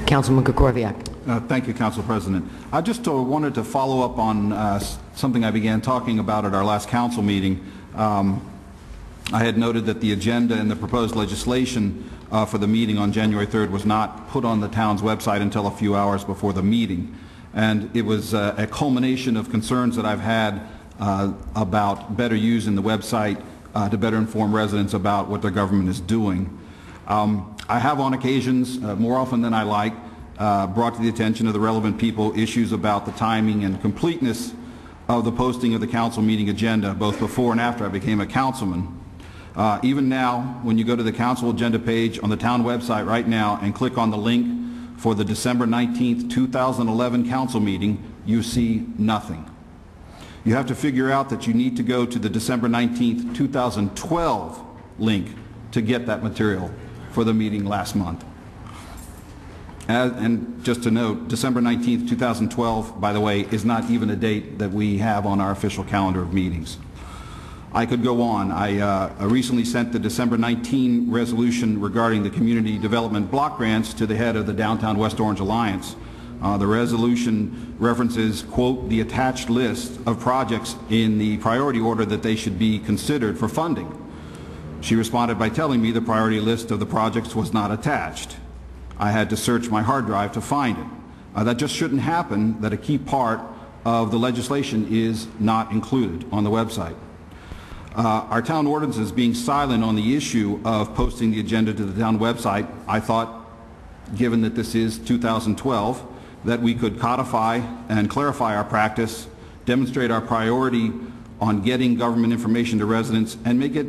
Councilman Kukorviak. Thank you, Council President. I just wanted to follow up on something I began talking about at our last council meeting. I had noted that the agenda and the proposed legislation for the meeting on January 3rd was not put on the town's website until a few hours before the meeting. And it was a culmination of concerns that I've had about better using the website to better inform residents about what their government is doing. I have on occasions, more often than I like, brought to the attention of the relevant people issues about the timing and completeness of the posting of the council meeting agenda, both before and after I became a councilman. Even now, when you go to the council agenda page on the town website right now and click on the link for the December 19th, 2011 council meeting, you see nothing. You have to figure out that you need to go to the December 19th, 2012 link to get that material for the meeting last month. And just to note, December 19th, 2012, by the way, is not even a date that we have on our official calendar of meetings. I could go on. I recently sent the December 19 resolution regarding the community development block grants to the head of the Downtown West Orange Alliance. The resolution references, quote, the attached list of projects in the priority order that they should be considered for funding. She responded by telling me the priority list of the projects was not attached. I had to search my hard drive to find it. That just shouldn't happen, that a key part of the legislation is not included on the website. Our town ordinances being silent on the issue of posting the agenda to the town website, I thought, given that this is 2012, that we could codify and clarify our practice, demonstrate our priority on getting government information to residents, and make it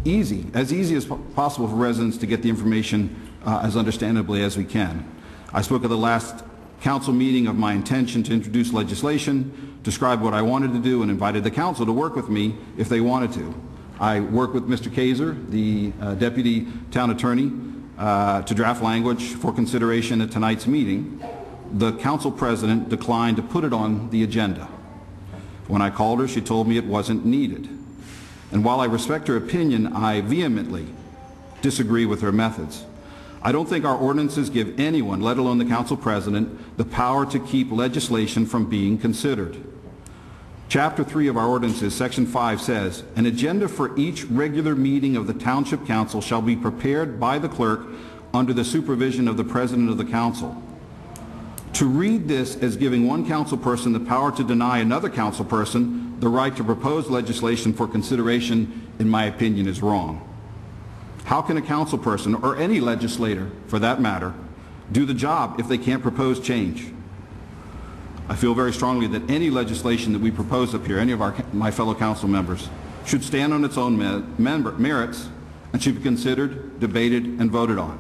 easy as possible for residents to get the information as understandably as we can. I spoke at the last council meeting of my intention to introduce legislation, describe what I wanted to do, and invited the council to work with me if they wanted to. I worked with Mr. Kaiser, the deputy town attorney, to draft language for consideration at tonight's meeting. The council president declined to put it on the agenda. When I called her, she told me it wasn't needed. And while I respect her opinion, I vehemently disagree with her methods. I don't think our ordinances give anyone, let alone the council president, the power to keep legislation from being considered. Chapter 3 of our ordinances, Section 5 says, an agenda for each regular meeting of the Township Council shall be prepared by the clerk under the supervision of the president of the council. To read this as giving one council person the power to deny another council person the right to propose legislation for consideration, in my opinion, is wrong. How can a council person, or any legislator for that matter, do the job if they can't propose change? I feel very strongly that any legislation that we propose up here, any of my fellow council members, should stand on its own merits and should be considered, debated, and voted on.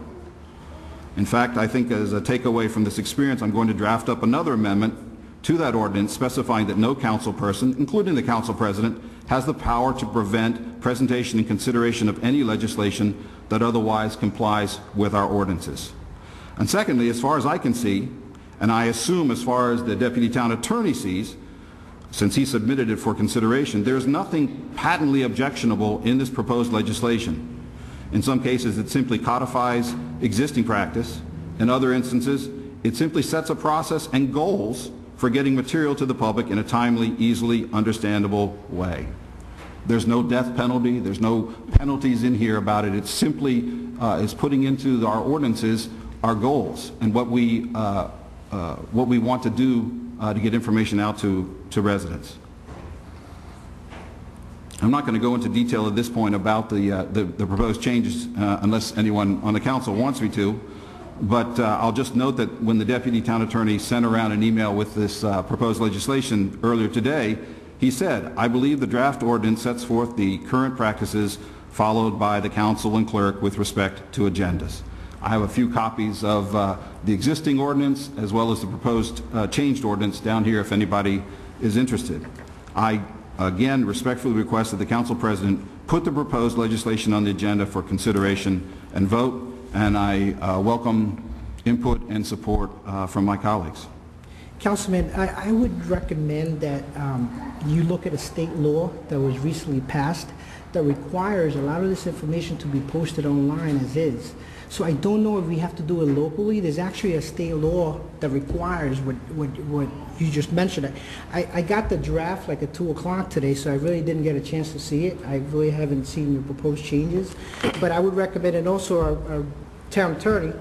In fact, I think as a takeaway from this experience, I'm going to draft up another amendment to that ordinance specifying that no council person, including the council president, has the power to prevent presentation and consideration of any legislation that otherwise complies with our ordinances. And secondly, as far as I can see, and I assume as far as the deputy town attorney sees, since he submitted it for consideration, there's nothing patently objectionable in this proposed legislation. In some cases, it simply codifies existing practice. In other instances, it simply sets a process and goals for getting material to the public in a timely, easily understandable way. There's no death penalty, there's no penalties in here about it. It simply is putting into our ordinances our goals and what we want to do to get information out to residents. I'm not going to go into detail at this point about the proposed changes unless anyone on the council wants me to. But I'll just note that when the deputy town attorney sent around an email with this proposed legislation earlier today, he said, I believe the draft ordinance sets forth the current practices followed by the council and clerk with respect to agendas. I have a few copies of the existing ordinance as well as the proposed changed ordinance down here if anybody is interested. I again respectfully request that the council president put the proposed legislation on the agenda for consideration and vote. And I welcome input and support from my colleagues. Councilman, I would recommend that you look at a state law that was recently passed that requires a lot of this information to be posted online as is. So I don't know if we have to do it locally. There's actually a state law that requires what you just mentioned. I got the draft like at 2 o'clock today, so I really didn't get a chance to see it. I really haven't seen the proposed changes. But I would recommend, and also our town attorney,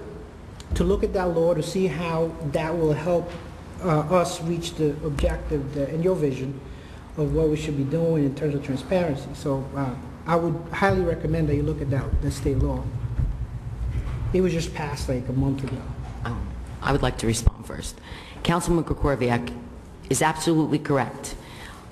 to look at that law to see how that will help us reach the objective in your vision of what we should be doing in terms of transparency. So I would highly recommend that you look at the state law. It was just passed like a month ago. I would like to respond first. Councilman Kukorviak is absolutely correct.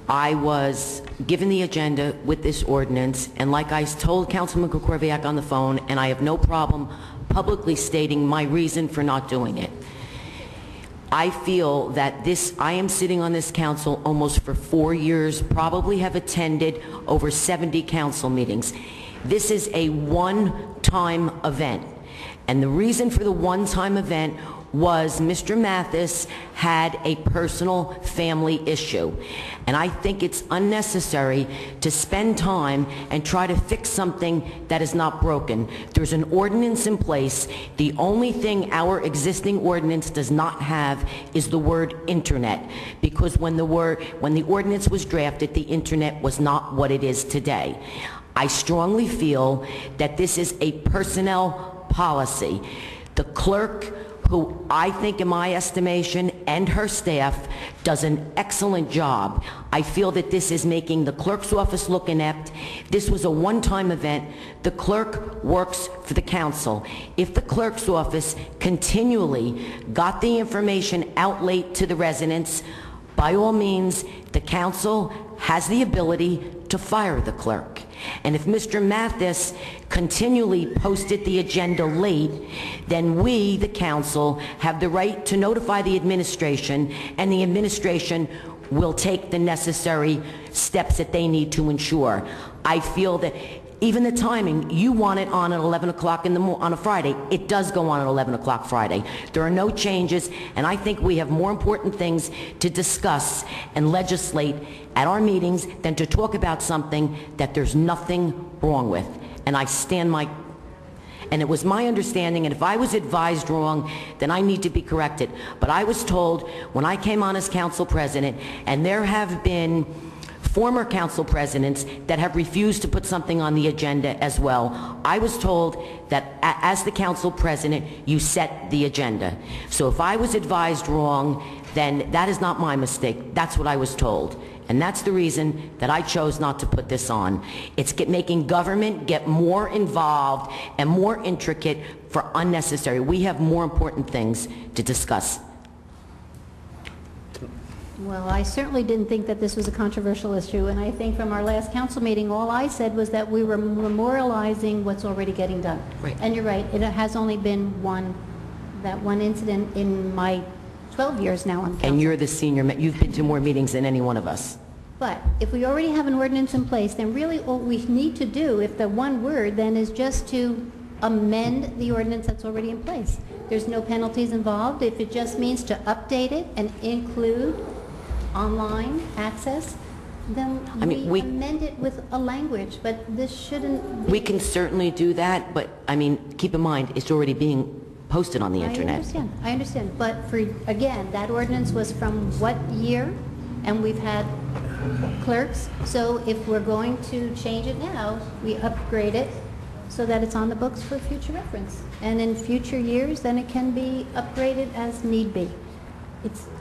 I was given the agenda with this ordinance, and like I told Councilman Kukorviak on the phone, and I have no problem publicly stating my reason for not doing it. I feel that I am sitting on this council almost for 4 years, probably have attended over 70 council meetings. This is a one-time event. And the reason for the one-time event was Mr. Mathis had a personal family issue. And I think it's unnecessary to spend time and try to fix something that is not broken. There's an ordinance in place. The only thing our existing ordinance does not have is the word internet, because when the ordinance was drafted, the internet was not what it is today. I strongly feel that this is a personnel policy. The clerk, who I think in my estimation, and her staff, does an excellent job. I feel that this is making the clerk's office look inept. This was a one-time event. The clerk works for the council. If the clerk's office continually got the information out late to the residents, by all means, the council has the ability to fire the clerk. And if Mr. Mathis continually posted the agenda late, then we, the council, have the right to notify the administration, and the administration will take the necessary steps that they need to ensure. I feel that even the timing, you want it on at 11 o'clock on a Friday. It does go on at 11 o'clock Friday. There are no changes, and I think we have more important things to discuss and legislate at our meetings than to talk about something that there's nothing wrong with. And I stand and it was my understanding, and if I was advised wrong, then I need to be corrected. But I was told when I came on as council president, and there have been former council presidents that have refused to put something on the agenda as well. I was told that as the council president, you set the agenda. So if I was advised wrong, then that is not my mistake. That's what I was told. And that's the reason that I chose not to put this on. It's making government get more involved and more intricate for unnecessary. We have more important things to discuss. Well, I certainly didn't think that this was a controversial issue, and I think from our last council meeting, all I said was that we were memorializing what's already getting done. Right. And you're right, it has only been that one incident in my 12 years now on council. And you're the senior, you've been to more meetings than any one of us. But if we already have an ordinance in place, then really all we need to do, if the one word, then is just to amend the ordinance that's already in place. There's no penalties involved. If it just means to update it and include online access, then we amend it with a language, but this shouldn't be... We can certainly do that, but I mean, keep in mind, it's already being posted on the internet. I understand, but again, that ordinance was from what year? And we've had clerks, so if we're going to change it now, we upgrade it so that it's on the books for future reference. And in future years, then it can be upgraded as need be.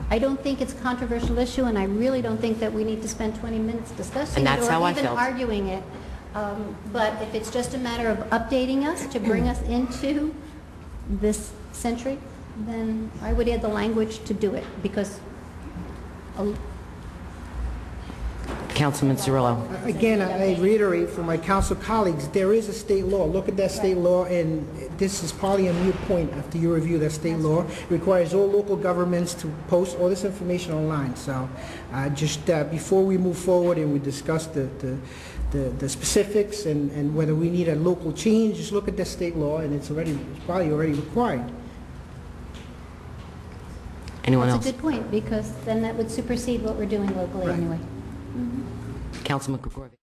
I don't think it's a controversial issue, and I really don't think that we need to spend 20 minutes discussing it or even arguing it. But if it's just a matter of updating us to bring us into this century, then I would add the language to do it, because Councilman Cirillo. Again, I reiterate for my council colleagues, there is a state law. Look at that state law, and this is probably a new point after you review that state law. It requires all local governments to post all this information online. So just before we move forward and we discuss the specifics and whether we need a local change, just look at the state law, and it's probably already required. Anyone else? That's a good point, because then that would supersede what we're doing locally anyway. Councilman Kukorvic.